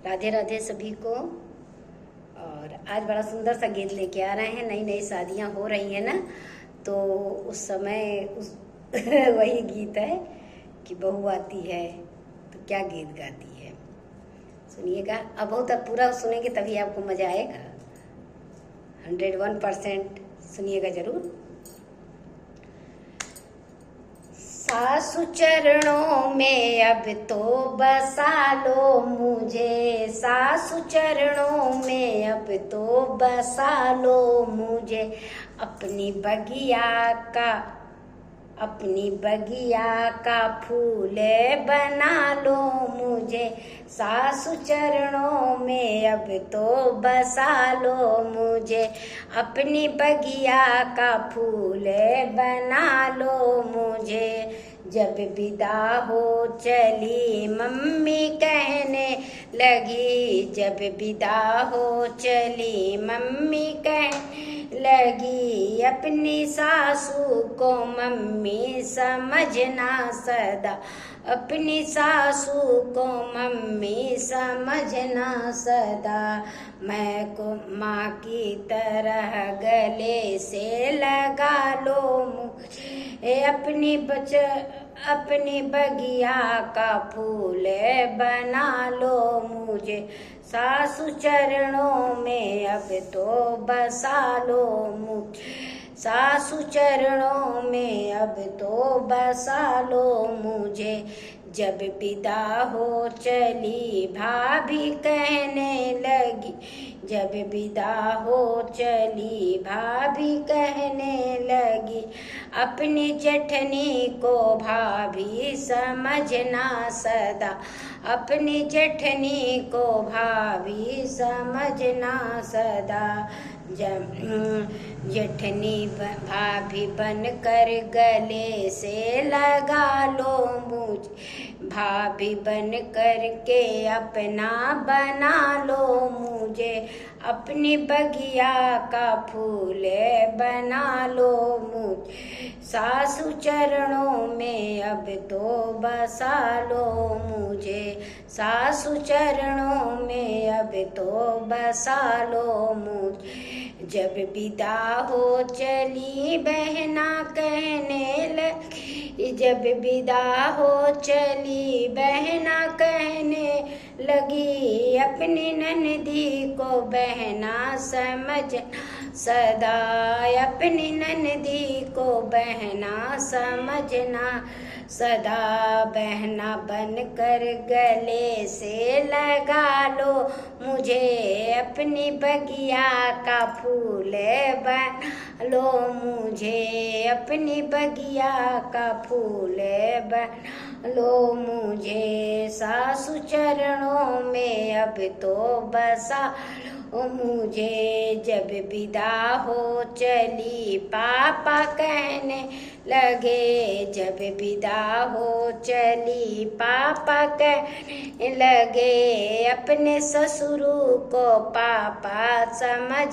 राधे राधे सभी को। और आज बड़ा सुंदर सा गीत लेके आ रहे हैं। नई नई शादियां हो रही है ना, तो उस समय उस वही गीत है कि बहू आती है तो क्या गीत गाती है। सुनिएगा, अब बहुत अब पूरा सुनेंगे तभी आपको मजा आएगा। 101% सुनिएगा जरूर। सासु चरणों में अब तो बसा लो मुझे, सासु चरणों में अब तो बसा लो मुझे। अपनी बगिया का फूल बना लो मुझे। सासु चरणों में अब तो बसा लो मुझे। अपनी बगिया का फूल बना लो मुझे। जब विदा हो चली मम्मी कहने लगी, जब विदा हो चली मम्मी कहने लगी, अपनी सासू को मम्मी समझना सदा। अपनी सासू को मम्मी समझना सदा। मैं को माँ की तरह गले से लगा लो मुझे। अपनी बगिया का फूल बना लो मुझे। सासु चरणों में अब तो बसा लो मुझे। सासु चरणों में अब तो बसा लो मुझे। जब विदा हो चली भाभी कहने लगी, जब विदा हो चली भाभी कहने लगी, अपनी जेठनी को भाभी समझना सदा। अपनी जेठनी को भाभी समझना सदा। जेठनी भाभी बनकर गले से लगा लो मुझे। भाभी बन कर के अपना बना लो मुझे। अपनी बगिया का फूल बना लो मुझे। सासु चरणों में अब तो बसा लो मुझे। सासु चरणों में अब तो बसा लो मुझे। जब विदा हो चली बहना कहने लगी, जब विदा हो चली बहना कहने लगी, अपनी ननदी को बहना समझ सदा। अपनी ननदी को बहना समझना सदा। बहना बनकर गले से लगा लो मुझे। अपनी बगिया का फूल बना लो मुझे। अपनी बगिया का फूल बना लो मुझे। सासु चरणों में अब तो बसा लो मुझे। जब विदा हो चली पापा कहने लगे, जब विदा हो चली पापा कहने लगे, अपने ससुर को पापा समझ